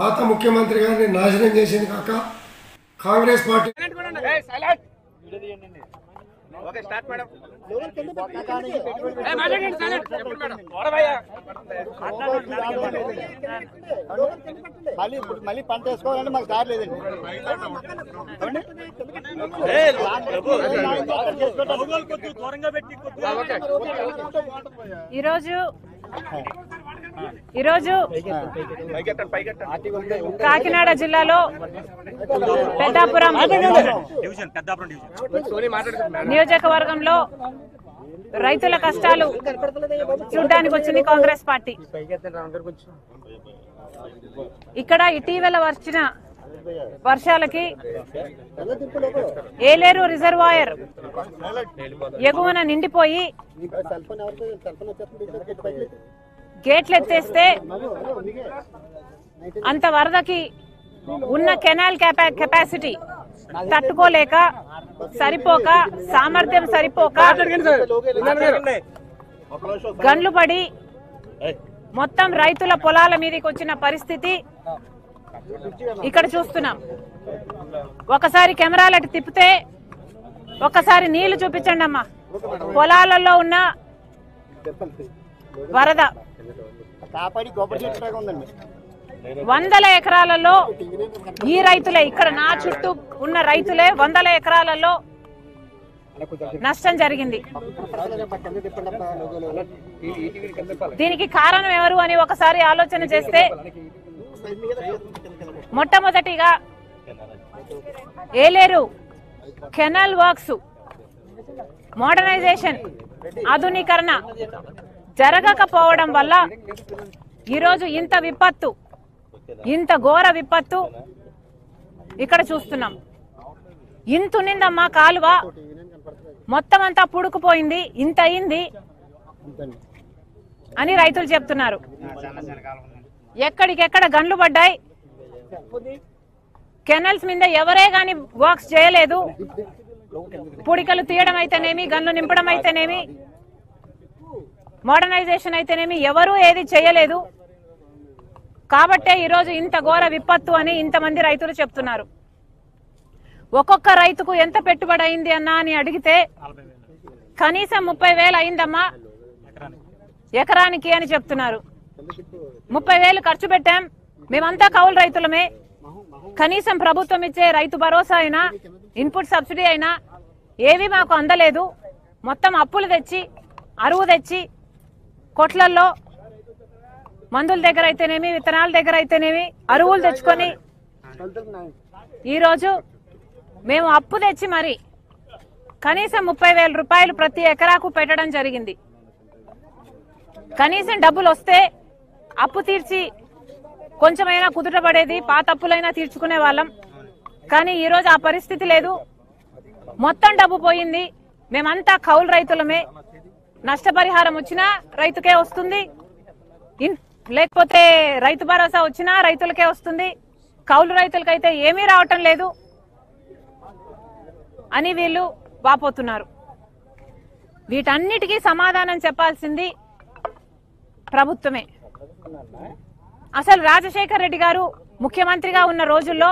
పాత ముఖ్యమంత్రి గారిని నాశనం చేసింది కాక కాంగ్రెస్ పార్టీ మళ్ళీ పంట వేసుకోవాలంటే మాకు దారి లేదండి. ఈరోజు కాకినాడ జిల్లాలో పెద్దాపురం నియోజకవర్గంలో రైతుల కష్టాలు చూడడానికి వచ్చింది కాంగ్రెస్ పార్టీ. ఇక్కడ ఇటీవల వచ్చిన వర్షాలకి ఏలేరు రిజర్వాయర్ ఎగువన నిండిపోయి గేట్లు ఎత్తేస్తే అంత వరదకి ఉన్న కెనాల్ కెపాసిటీ తట్టుకోలేక సరిపోక సామర్థ్యం సరిపోక గండ్లు పడి మొత్తం రైతుల పొలాల మీదకి వచ్చిన పరిస్థితి ఇక్కడ చూస్తున్నాం. ఒకసారి కెమెరాలకి తిప్పితే ఒకసారి నీళ్లు చూపించండి అమ్మా. పొలాలలో ఉన్న వరద వందల ఎకరాలలో ఈ రైతులే, ఇక్కడ నా చుట్టూ ఉన్న రైతులే వందల ఎకరాలలో నష్టం జరిగింది. దీనికి కారణం ఎవరు అని ఒకసారి ఆలోచన చేస్తే మొట్టమొదటిగా ఏలేరు కెనాల్ వర్క్స్ మోడర్నైజేషన్ ఆధునీకరణ జరగకపోవడం వల్ల ఈరోజు ఇంత విపత్తు, ఇంత ఘోర విపత్తు ఇక్కడ చూస్తున్నాం. ఇంతునిందమ్మా కాలువ, మొత్తం అంతా పుడుకుపోయింది, ఇంత అయింది అని రైతులు చెప్తున్నారు. ఎక్కడికెక్కడ గన్లు పడ్డాయి. కెనల్స్ మీద ఎవరే గాని వర్క్స్ చేయలేదు. పుడికలు తీయడం అయితేనేమి, గన్లు నింపడం అయితేనేమి, మోడర్నైజేషన్ అయితేనేమి ఎవరూ ఏది చేయలేదు. కాబట్టే ఈరోజు ఇంత ఘోర విపత్తు అని ఇంతమంది రైతులు చెప్తున్నారు. ఒక్కొక్క రైతుకు ఎంత పెట్టుబడి అయింది అన్నా అని అడిగితే కనీసం 30,000 అయిందమ్మా ఎకరానికి అని చెప్తున్నారు. 30,000 ఖర్చు పెట్టాం, మేమంతా కౌలు రైతులమే. కనీసం ప్రభుత్వం ఇచ్చే రైతు భరోసా అయినా, ఇన్పుట్ సబ్సిడీ అయినా ఏవి మాకు అందలేదు. మొత్తం అప్పులు తెచ్చి, అరువు తెచ్చి, కొట్లల్లో మందుల దగ్గర అయితేనేమి, విత్తనాల దగ్గర అయితేనేమి అరువులు తెచ్చుకొని ఈరోజు మేము అప్పు తెచ్చి మరి కనీసం 30,000 రూపాయలు ప్రతి ఎకరాకు పెట్టడం జరిగింది. కనీసం డబ్బులు వస్తే అప్పు తీర్చి కొంచెమైనా కుదుటపడేది, పాత అప్పులైనా తీర్చుకునే వాళ్ళం. కానీ ఈరోజు ఆ పరిస్థితి లేదు. మొత్తం డబ్బు పోయింది. మేమంతా కౌలు రైతులమే. నష్టపరిహారం వచ్చినా రైతుకే వస్తుంది, లేకపోతే రైతు భరోసా వచ్చినా రైతులకే వస్తుంది. కౌలు రైతులకైతే ఏమీ రావటం లేదు అని వీళ్ళు వాపోతున్నారు. వీటన్నిటికీ సమాధానం చెప్పాల్సింది ప్రభుత్వమే. అసలు రాజశేఖర్ రెడ్డి గారు ముఖ్యమంత్రిగా ఉన్న రోజుల్లో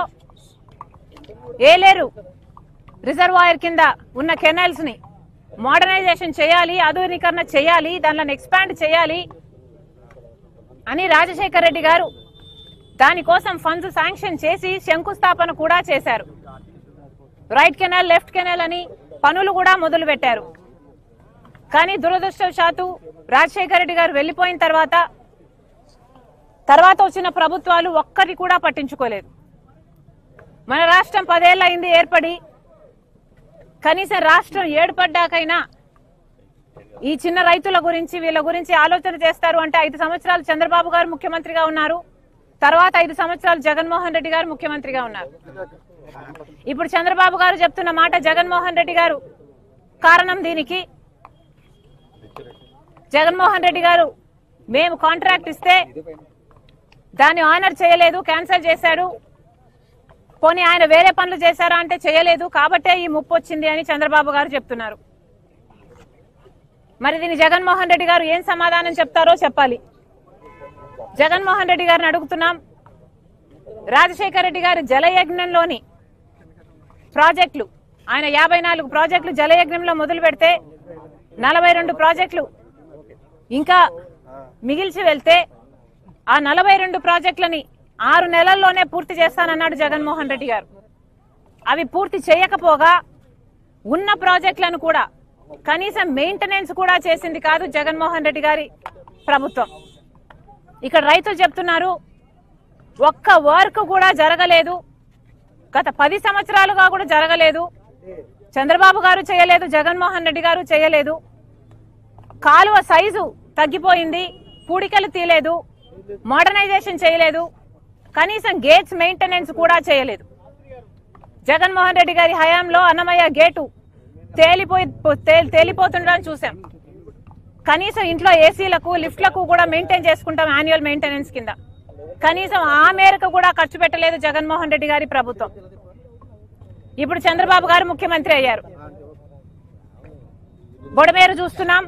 ఏలేరు రిజర్వాయర్ కింద ఉన్న కెనాల్స్ ని మోడర్నైజేషన్ చేయాలి, ఆధునీకరణ చేయాలి, దానిని ఎక్స్పాండ్ చేయాలి అని రాజశేఖర్ రెడ్డి గారు దానికోసం ఫండ్స్ శాంక్షన్ చేసి శంకుస్థాపన కూడా చేశారు. రైట్ కెనాల్, లెఫ్ట్ కెనాల్ అని పనులు కూడా మొదలు పెట్టారు. కానీ దురదృష్టవశాత్తు రాజశేఖర్ రెడ్డి గారు వెళ్లిపోయిన తర్వాత వచ్చిన ప్రభుత్వాలు ఒక్కటి కూడా పట్టించుకోలేదు. మన రాష్ట్రం 10 ఏళ్ల అయింది ఏర్పడి. కనీసం రాష్ట్రం ఏర్పడ్డాకైనా ఈ చిన్న రైతుల గురించి, వీళ్ళ గురించి ఆలోచన చేస్తారు అంటే 5 సంవత్సరాలు చంద్రబాబు గారు ముఖ్యమంత్రిగా ఉన్నారు. తర్వాత 5 సంవత్సరాలు జగన్మోహన్ రెడ్డి గారు ముఖ్యమంత్రిగా ఉన్నారు. ఇప్పుడు చంద్రబాబు గారు చెప్తున్న మాట జగన్మోహన్ రెడ్డి గారు కారణం. దీనికి జగన్మోహన్ రెడ్డి గారు మేము కాంట్రాక్ట్ ఇస్తే దాన్ని ఆనర్ చేయలేదు, క్యాన్సిల్ చేశారు. పోనీ ఆయన వేరే పనులు చేశారా అంటే చేయలేదు, కాబట్టే ఈ ముప్పు వచ్చింది అని చంద్రబాబు గారు చెప్తున్నారు. మరి దీని జగన్మోహన్ రెడ్డి గారు ఏం సమాధానం చెప్తారో చెప్పాలి. జగన్మోహన్ రెడ్డి గారిని అడుగుతున్నాం, రాజశేఖర రెడ్డి గారి జలయజ్ఞంలోని ప్రాజెక్టులు ఆయన 54 ప్రాజెక్టులు జలయజ్ఞంలో మొదలు పెడితే 42 ప్రాజెక్టులు ఇంకా మిగిల్చి వెళ్తే ఆ 42 ప్రాజెక్టులని 6 నెలల్లోనే పూర్తి చేస్తానన్నాడు జగన్మోహన్ రెడ్డి గారు. అవి పూర్తి చేయకపోగా ఉన్న ప్రాజెక్టులను కూడా కనీసం మెయింటెనెన్స్ కూడా చేసింది కాదు జగన్మోహన్ రెడ్డి గారి ప్రభుత్వం. ఇక్కడ రైతులు చెప్తున్నారు ఒక్క వర్క్ కూడా జరగలేదు, గత 10 సంవత్సరాలుగా కూడా జరగలేదు. చంద్రబాబు గారు చేయలేదు, జగన్మోహన్ రెడ్డి గారు చేయలేదు. కాలువ సైజు తగ్గిపోయింది, పూడికలు తీయలేదు, మోడర్నైజేషన్ చేయలేదు, కనీసం గేట్స్ మెయింటెనెన్స్ కూడా చేయలేదు. జగన్మోహన్ రెడ్డి గారి హయాంలో అన్నమయ్య గేటు తేలిపోతుండడం చూసాం. కనీసం ఇంట్లో ఏసీలకు లిఫ్ట్లకు కూడా మెయింటైన్ చేసుకుంటాం యాన్యువల్ మెయింటెనెన్స్ కింద. కనీసం ఆ మేరకు కూడా ఖర్చు పెట్టలేదు జగన్మోహన్ రెడ్డి గారి ప్రభుత్వం. ఇప్పుడు చంద్రబాబు గారు ముఖ్యమంత్రి అయ్యారు. బొడమేరు చూస్తున్నాం.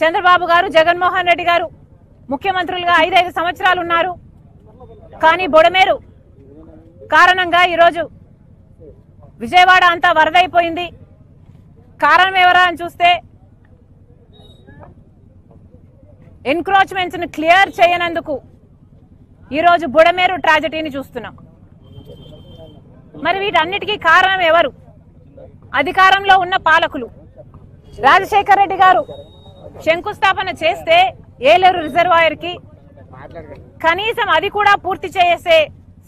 చంద్రబాబు గారు జగన్మోహన్ రెడ్డి గారు ముఖ్యమంత్రులుగా 5 సంవత్సరాలు ఉన్నారు. కానీ బొడమేరు కారణంగా ఈరోజు విజయవాడ అంతా వరదైపోయింది. కారణం ఎవరా అని చూస్తే ఎన్క్రోచ్మెంట్స్ ని క్లియర్ చేయనందుకు ఈరోజు బుడమేరు ట్రాజడీని చూస్తున్నాం. మరి వీటన్నిటికీ కారణం ఎవరు? అధికారంలో ఉన్న పాలకులు. రాజశేఖర రెడ్డి గారు శంకుస్థాపన చేస్తే ఏలేరు రిజర్వాయర్ కి కనీసం అది కూడా పూర్తి చేసే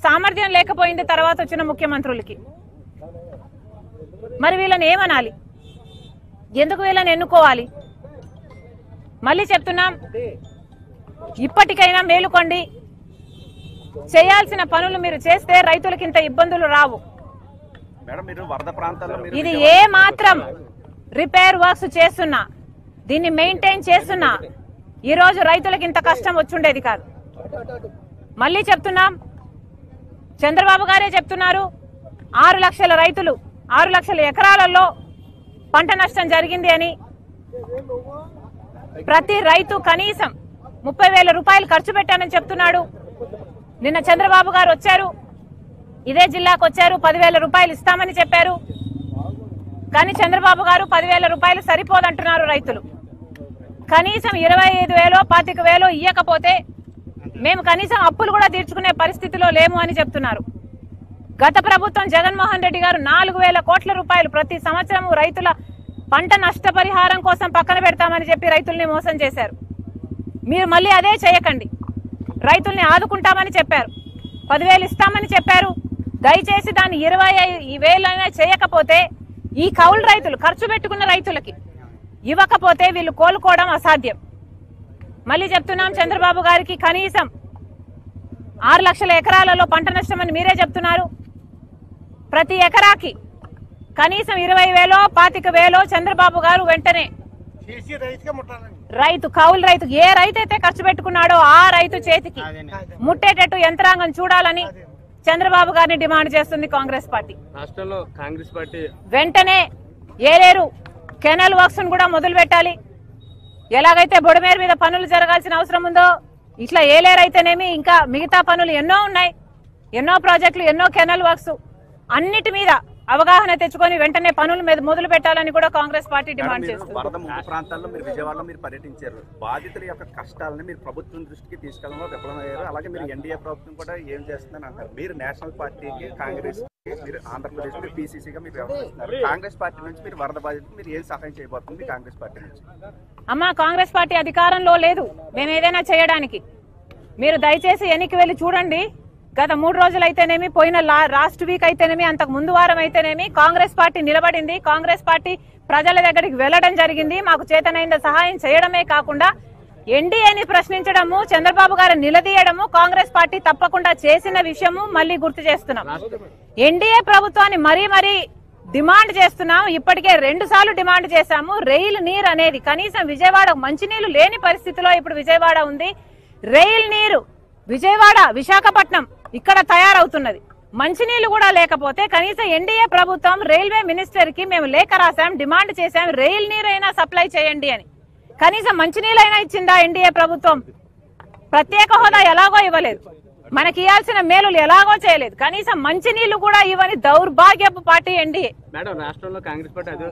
సామర్థ్యం లేకపోయింది తర్వాత వచ్చిన ముఖ్యమంత్రులకి. మరి వీళ్ళని ఏమనాలి? ఎందుకు వీళ్ళని ఎన్నుకోవాలి? మళ్ళీ చెప్తున్నాం, ఇప్పటికైనా మేలుకోండి. చేయాల్సిన పనులు మీరు చేస్తే రైతులకు ఇంత ఇబ్బందులు రావు. ఇది ఏ మాత్రం రిపేర్ వర్క్స్ చేస్తున్నా, దీన్ని మెయింటైన్ చేస్తున్నా ఈ రోజు రైతులకు ఇంత కష్టం వచ్చుండేది కాదు. మళ్ళీ చెప్తున్నాం, చంద్రబాబు గారే చెప్తున్నారు 6 లక్షల రైతులు 6 లక్షల ఎకరాలలో పంట నష్టం జరిగింది అని. ప్రతి రైతు కనీసం 30,000 రూపాయలు ఖర్చు పెట్టానని చెప్తున్నాడు. నిన్న చంద్రబాబు గారు వచ్చారు, ఇదే జిల్లాకు వచ్చారు, 10,000 రూపాయలు ఇస్తామని చెప్పారు. కానీ చంద్రబాబు గారు 10,000 రూపాయలు సరిపోదంటున్నారు రైతులు. కనీసం 25,000 25,000 ఇయ్యకపోతే మేము కనీసం అప్పులు కూడా తీర్చుకునే పరిస్థితిలో లేము అని చెప్తున్నారు. గత ప్రభుత్వం జగన్మోహన్ రెడ్డి గారు 4,000 కోట్ల రూపాయలు ప్రతి సంవత్సరం రైతుల పంట నష్టపరిహారం కోసం పక్కన పెడతామని చెప్పి రైతుల్ని మోసం చేశారు. మీరు మళ్ళీ అదే చేయకండి. రైతుల్ని ఆదుకుంటామని చెప్పారు, 10,000 ఇస్తామని చెప్పారు. దయచేసి దాన్ని 25,000 చేయకపోతే ఈ కౌలు రైతులు ఖర్చు పెట్టుకున్న రైతులకి ఇవ్వకపోతే వీళ్ళు కోలుకోవడం అసాధ్యం. మళ్ళీ చెప్తున్నాం, చంద్రబాబు గారికి కనీసం 6 లక్షల ఎకరాలలో పంట నష్టం అని మీరే చెప్తున్నారు. ప్రతి ఎకరాకి కనీసం 20,000 25,000 చంద్రబాబు గారు వెంటనే రైతు కౌలు రైతు ఏ రైతు అయితే ఖర్చు పెట్టుకున్నాడో ఆ రైతు చేతికి ముట్టేటట్టు యంత్రాంగం చూడాలని చంద్రబాబు గారిని డిమాండ్ చేస్తుంది కాంగ్రెస్ పార్టీ. రాష్ట్రంలో కాంగ్రెస్ పార్టీ వెంటనే ఏలేరు కెనాల్ వర్క్స్ కూడా మొదలు పెట్టాలి. ఎలాగైతే బొడమేరు మీద పనులు జరగాల్సిన అవసరం ఉందో ఇట్లా ఏలేరు అయితేనేమి ఇంకా మిగతా పనులు ఎన్నో ఉన్నాయి, ఎన్నో ప్రాజెక్టులు, ఎన్నో కెనాల్ వర్క్స్, అన్నిటి మీద అవగాహన తెచ్చుకొని వెంటనే పనులు మొదలు పెట్టాలని కూడా కాంగ్రెస్ పార్టీ డిమాండ్ చేస్తుంది. వరద ముంపు ప్రాంతాల్లో మీరు విజయవాడలో మీరు పర్యటించారు. బాధితుల యొక్క కష్టాలను మీరు ప్రభుత్వం దృష్టికి తీసుకెళ్ళడంలో విఫలమయ్యారు. అలాగే మీరు ఎన్డీఏ ప్రభుత్వం కూడా ఏం చేస్తుందని అంటారు. మీరు నేషనల్ పార్టీకి, కాంగ్రెస్ మీరు ఆంధ్రప్రదేశ్ మీరు పీసీసీగా మీరు వ్యవహరిస్తున్నారు. కాంగ్రెస్ పార్టీ నుంచి మీరు వరద బాధితులు మీరు ఏం సహాయం చేయబోతుంది కాంగ్రెస్ పార్టీ నుంచి? అమ్మా, కాంగ్రెస్ పార్టీ అధికారంలో లేదు మేము ఏదైనా చేయడానికి. మీరు దయచేసి వెనక్కి వెళ్ళి చూడండి. గత 3 రోజులు అయితేనేమి, పోయిన లాస్ట్ వీక్ అయితేనేమి, అంతకు ముందు వారం అయితేనేమి కాంగ్రెస్ పార్టీ నిలబడింది. కాంగ్రెస్ పార్టీ ప్రజల దగ్గరికి వెళ్లడం జరిగింది. మాకు చేతనైన సహాయం చేయడమే కాకుండా ఎన్డీఏని ప్రశ్నించడము, చంద్రబాబు గారు నిలదీయడము కాంగ్రెస్ పార్టీ తప్పకుండా చేసిన విషయము మళ్ళీ గుర్తు చేస్తున్నాం. ఎన్డీఏ ప్రభుత్వాన్ని మరీ డిమాండ్ చేస్తున్నాం. ఇప్పటికే 2 సార్లు డిమాండ్ చేశాము. రైలు నీరు అనేది కనీసం విజయవాడ మంచినీళ్లు లేని పరిస్థితిలో ఇప్పుడు విజయవాడ ఉంది. రైలు నీరు విజయవాడ, విశాఖపట్నం ఇక్కడ తయారవుతున్నది. మంచినీళ్లు కూడా లేకపోతే కనీసం ఎన్డీఏ ప్రభుత్వం రైల్వే మినిస్టర్ కి మేము లేఖ రాశాం, డిమాండ్ చేశాం, రైలు నీరైనా సప్లై చేయండి అని. కనీసం మంచినీళ్ళైనా ఇచ్చిందా ఎన్డీఏ ప్రభుత్వం? ప్రత్యేక హోదా ఎలాగో ఇవ్వలేదు. మనకి ఇవ్వాల్సిన మేలులు ఎలాగో చేయలేదు. కనీసం మంచినీళ్లు కూడా ఇవ్వని దౌర్భాగ్యపు పార్టీ ఎన్డీఏ. మేడం రాష్ట్రంలో కాంగ్రెస్ పార్టీ అదే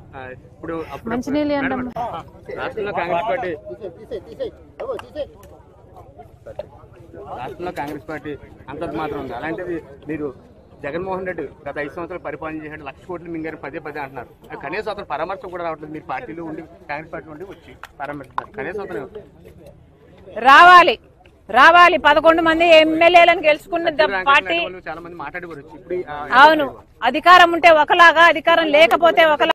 ఇప్పుడు మంచినీళ్ళు రాష్ట్రంలో కాంగ్రెస్ పార్టీ అంతంత మాత్రం ఉంది. అలాంటిది మీరు జగన్మోహన్ రెడ్డి గత 5 సంవత్సరాలు పరిపాలన చేశాడు, 1,00,000 కోట్లు మింగారు పదే అంటున్నారు. కనీసం అతను పరామర్శ కూడా రావట్లేదు. మీరు పార్టీలో ఉండి కాంగ్రెస్ పార్టీ ఉండి వచ్చి పరామర్శిస్తారు. కనీసం అతను రావాలి 11 మంది ఎమ్మెల్యేలను గెలుచుకున్న పార్టీ. చాలా మంది మాట్లాడి ఇప్పుడు అవును, అధికారం ఉంటే ఒకలాగా, అధికారం లేకపోతే ఒకలాగా.